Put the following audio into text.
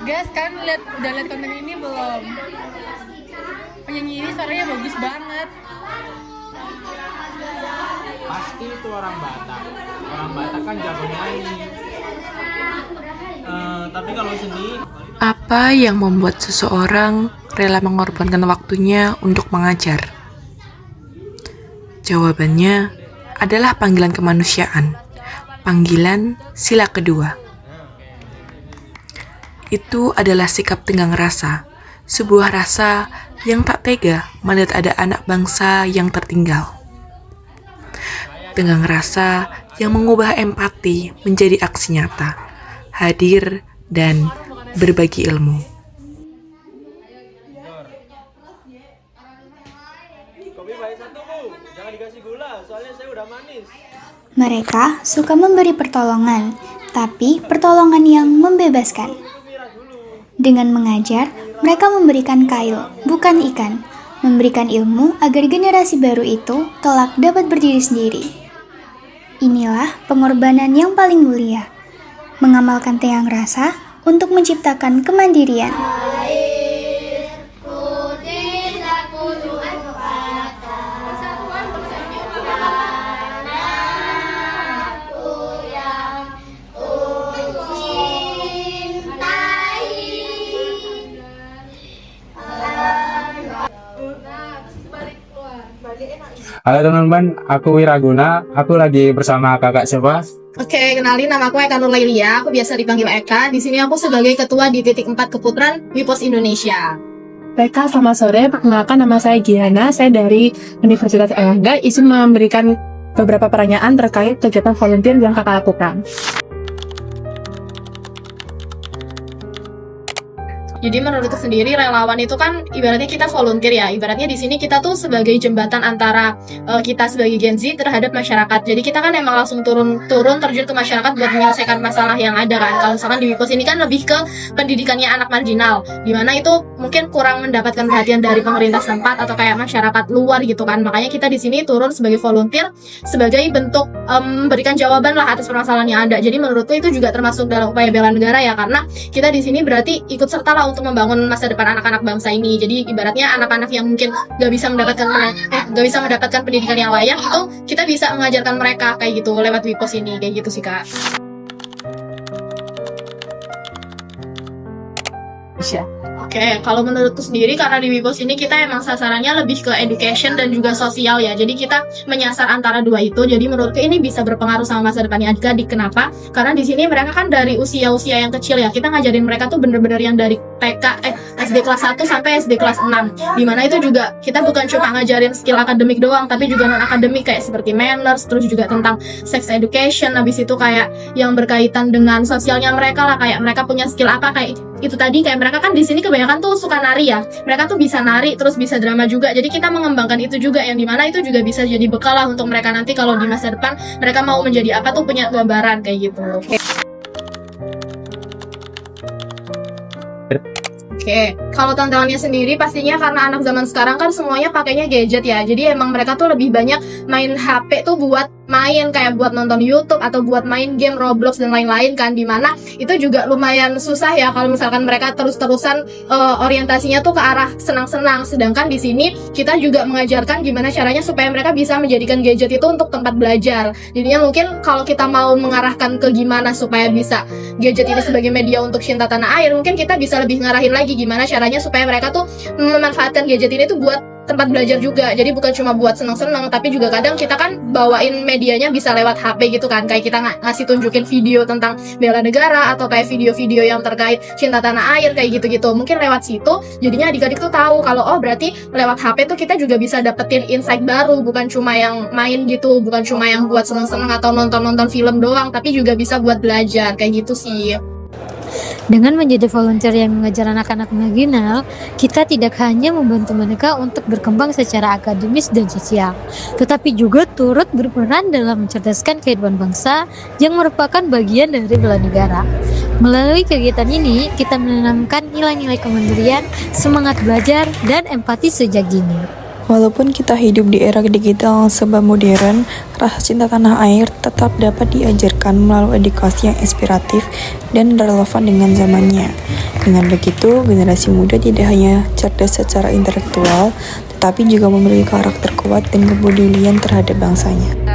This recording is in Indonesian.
Guys, kan udah lihat konten ini belum? Penyanyi ini suaranya bagus banget. Pasti itu orang Batak. Orang Batak kan jago nyanyi. Tapi kalau seni, Apa yang membuat seseorang rela mengorbankan waktunya untuk mengajar? Jawabannya adalah panggilan kemanusiaan, panggilan sila kedua. Itu adalah sikap tenggang rasa, sebuah rasa yang tak tega melihat ada anak bangsa yang tertinggal. Tenggang rasa yang mengubah empati menjadi aksi nyata, hadir dan berbagi ilmu. kopi baik satu bu, jangan dikasih gula, soalnya saya udah manis. Mereka suka memberi pertolongan, tapi pertolongan yang membebaskan. Dengan mengajar, mereka memberikan kail, bukan ikan, memberikan ilmu agar generasi baru itu kelak dapat berdiri sendiri. Inilah pengorbanan yang paling mulia, mengamalkan tenggang rasa untuk menciptakan kemandirian. Halo teman-teman, aku Wiraguna. Aku lagi bersama kakak siapa? Oke, kenalin, nama aku Eka Nurlailia. Aku biasa dipanggil Eka. Di sini aku sebagai ketua di titik 4 Keputran Wipos Indonesia. Mereka selamat sore, perkenalkan nama saya Giana, saya dari Universitas Erlangga, izin memberikan beberapa pertanyaan terkait kegiatan volunteer yang kakak lakukan. Jadi menurutku sendiri relawan itu kan ibaratnya kita volunteer ya. Ibaratnya di sini kita tuh sebagai jembatan antara kita sebagai Gen Z terhadap masyarakat. Jadi kita kan emang langsung turun terjun ke masyarakat buat menyelesaikan masalah yang ada kan. Kalau misalkan di Wipos ini kan lebih ke pendidikannya anak marginal, dimana itu mungkin kurang mendapatkan perhatian dari pemerintah setempat atau kayak masyarakat luar gitu kan. Makanya kita di sini turun sebagai volunteer sebagai bentuk memberikan jawaban lah atas permasalahan yang ada. Jadi menurutku itu juga termasuk dalam upaya bela negara ya, karena kita di sini berarti ikut serta lah untuk membangun masa depan anak-anak bangsa ini. Jadi ibaratnya anak-anak yang mungkin gak bisa mendapatkan pendidikan yang layak, itu kita bisa mengajarkan mereka kayak gitu lewat Wipos ini, kayak gitu sih Kak. Oke, kalau menurutku sendiri karena di Wipos ini kita emang sasarannya lebih ke education dan juga sosial ya. Jadi kita menyasar antara dua itu. Jadi menurutku ini bisa berpengaruh sama masa depannya adik-adik. Kenapa? Karena di sini mereka kan dari usia-usia yang kecil ya. Kita ngajarin mereka tuh bener-bener yang dari SD kelas 1 sampai SD kelas 6. Dimana itu juga kita bukan cuma ngajarin skill akademik doang, tapi juga non-akademik kayak seperti manners, terus juga tentang sex education. Habis itu kayak yang berkaitan dengan sosialnya mereka lah, kayak mereka punya skill apa kayak itu tadi, kayak mereka kan di sini kebanyakan tuh suka nari ya, mereka tuh bisa nari terus bisa drama juga. Jadi kita mengembangkan itu juga, yang dimana itu juga bisa jadi bekal lah untuk mereka nanti kalau di masa depan mereka mau menjadi apa tuh punya gambaran kayak gitu. Oke, kalau tantangannya sendiri pastinya karena anak zaman sekarang kan semuanya pakainya gadget ya. Jadi emang mereka tuh lebih banyak main HP tuh buat main, kayak buat nonton YouTube atau buat main game Roblox dan lain-lain kan, dimana itu juga lumayan susah ya kalau misalkan mereka terus-terusan orientasinya tuh ke arah senang-senang. Sedangkan di sini kita juga mengajarkan gimana caranya supaya mereka bisa menjadikan gadget itu untuk tempat belajar. Jadinya mungkin kalau kita mau mengarahkan ke gimana supaya bisa gadget ini sebagai media untuk cinta tanah air, mungkin kita bisa lebih ngarahin lagi gimana caranya supaya mereka tuh memanfaatkan gadget ini tuh buat tempat belajar juga. Jadi bukan cuma buat seneng-seneng, tapi juga kadang kita kan bawain medianya bisa lewat HP gitu kan. Kayak kita ngasih tunjukin video tentang bela negara atau kayak video-video yang terkait cinta tanah air kayak gitu-gitu. Mungkin lewat situ jadinya adik-adik tuh tahu kalau oh berarti lewat HP tuh kita juga bisa dapetin insight baru, bukan cuma yang main gitu, bukan cuma yang buat seneng-seneng atau nonton-nonton film doang, tapi juga bisa buat belajar kayak gitu sih. Dengan menjadi volunteer yang mengajar anak-anak marginal, kita tidak hanya membantu mereka untuk berkembang secara akademis dan sosial, tetapi juga turut berperan dalam mencerdaskan kehidupan bangsa yang merupakan bagian dari bela negara. Melalui kegiatan ini, kita menanamkan nilai-nilai kemandirian, semangat belajar, dan empati sejak dini. Walaupun kita hidup di era digital yang serba modern, rasa cinta tanah air tetap dapat diajarkan melalui edukasi yang inspiratif dan relevan dengan zamannya. Dengan begitu, generasi muda tidak hanya cerdas secara intelektual, tetapi juga memiliki karakter kuat dan kepedulian terhadap bangsanya.